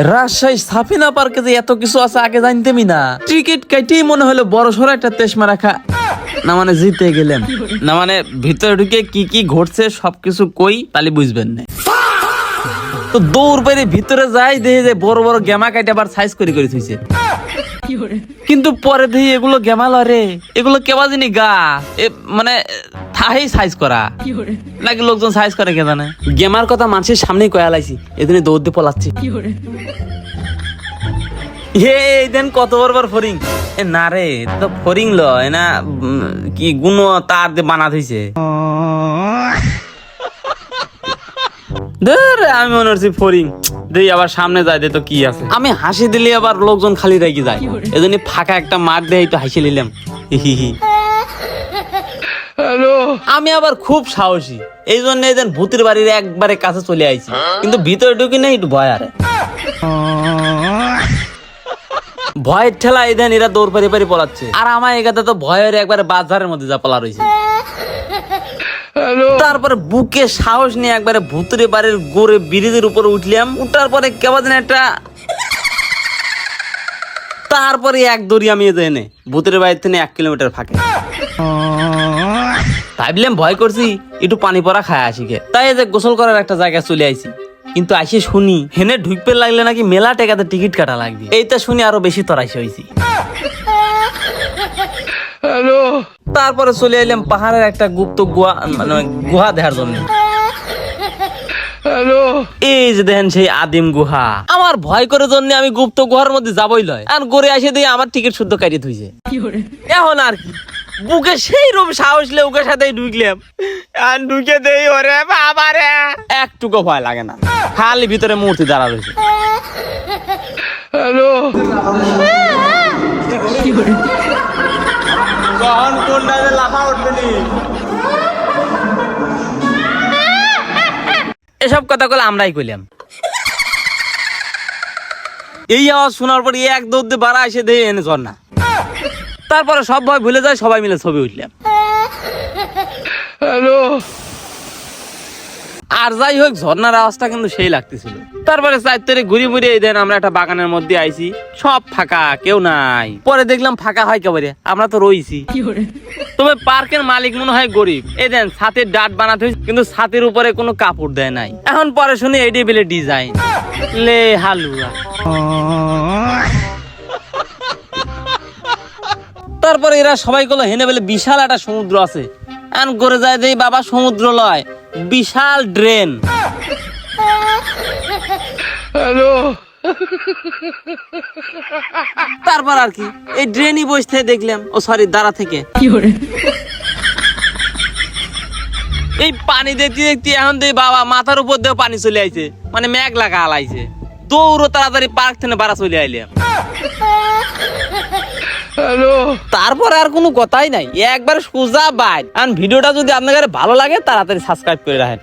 রাজশাহী সাফিনা পার্কে যে এত কিছু আছে আগে জানতেমি না। টিকিট কেটেই মনে হলো বড় সড়ো একটা তেশমা রাখা, না মানে জিতে গেলেন, না মানে ভিতরে ঢুকে কি কি ঘটছে সবকিছু কই তাহলে বুঝবেন না। তো দৌড় বেড়ে ভিতরে যাই দেখে যে বড় বড় গেমা কাটে আবার সাইজ করে করে থুইছে। কিন্তু পরে দেখি এগুলো গেমাল রে, এগুলো কেবা জানি গা মানে থাই সাইজ করা নাকি লোকজন সাইজ করে কে জানে। গেমার কথা মানুষের সামনেই কয়া লাইছি, এদিনে দৌড় দিয়ে পলাচ্ছি। এই দেন কত বড় ফরিং, এ না রে তো ফরিং লয় না কি গুণ তার দিয়ে বানা থইছে। আমি মনে হচ্ছি ফরিং দেই, আবার সামনে যায় দে তো কি আছে। আমি হাসি দিলে আবার লোকজন খালি রেগে যায়, এজন্য ফাঁকা একটা মাঠ দিয়ে একটু হাসি নিলাম। আমি আবার খুব সাহসী, এই জন্য এদিন ভূতের বাড়ির একবারে কাছে চলে আইছি, কিন্তু ভিতরে ঢুকি না একটু ভয় আরে। ভয়ের ঠেলা এদিন এরা দৌড় পারি পারি পলাচ্ছে, আর আমার এগাতে তো ভয়ের একবারে বাজারের মধ্যে যা পলা রয়েছে। তারপরে বুকে সাহস নিয়ে একবারে ভূতের বাড়ির গোড়ে ব্রিজের উপরে উঠলাম। উঠার পরে কেমন একটা, তারপরে এক দড়ি আমি এনে ভূতের বাড়ির থেকে 1 কিলোমিটার ফাঁকে ভাবলাম ভয় করছি একটু পানি পড়া খায় আসি গে, তাই যে গোসল করার একটা জায়গায় চলে আইছি। কিন্তু আইসে শুনি হেনে ঢুকতে লাগলে নাকি মেলা টাকাতে টিকিট কাটা লাগবে। এইটা শুনি আরো বেশি তরাইছে হয়েছি। তারপরে চলে এলাম পাহাড়ের একটা গুপ্ত গুহা, মানে গুহা দেখার জন্য। এই যে দেখেন সেই আদিম গুহা। আমার ভয় করে জন্য আমি গুপ্ত গুহার মধ্যে যাবই লয়, আর গড়ে আসে দিয়ে আমার টিকিট শুদ্ধ কাটিয়ে থুইছে। এখন আর কি বুকে সেই রূপ সাহস লে ওকে সাথে ঢুকলাম, আর ঢুকে দেই ওরে বাবা রে, একটুকু ভয় লাগে না, খালি ভিতরে মূর্তি দাঁড়া রয়েছে। হ্যালো কখন কোনটা লাফা উঠবে নি, এসব কথা কলে আমরাই কইলাম। এই আওয়াজ শোনার পর এক দৌড় দিয়ে বাড়া এসে দিয়ে এনে ঝর্ণা। তারপরে সব ভয় ভুলে যায়, সবাই মিলে ছবি উঠলাম। হ্যালো আর যাই হোক ঝর্ণার আওয়াজটা কিন্তু সেই লাগতেছিল। তারপরে 4 তারিখ ঘুরি ঘুরি এই দেন আমরা একটা বাগানের মধ্যে আইছি, সব ফাঁকা, কেউ নাই। পরে দেখলাম ফাঁকা হয় কেবারে, আমরা তো রইছি। তবে পার্কের মালিক মনে হয় গরিব, এই দেন ছাতের ডাট বানাতে হয়েছে, কিন্তু ছাতের উপরে কোনো কাপড় দেয় নাই। এখন পরে শুনি এডি বেলে ডিজাইন লে হালুয়া। তারপরে এরা সবাই গুলো হেনে বলে বিশাল একটা সমুদ্র আছে, আর করে যায় যে বাবা সমুদ্র লয়, বিশাল ড্রেন। তারপর আর কি এই ড্রেনই বসতে দেখলাম, ও সরি দাঁড়া থেকে এই পানি দেখতে দেখতে এখন দেই বাবা মাথার উপর দিয়ে পানি চলে আইছে, মানে মেঘ লাগা আলাইছে। দৌড়ো তাড়াতাড়ি পার্ক থেকে বাড়া চলে আইলাম। তারপর আর কোনো কথাই নাই, একবার সোজা বাইর। আর ভিডিওটা যদি আপনাদের ভালো লাগে তাড়াতাড়ি সাবস্ক্রাইব করে রাখেন।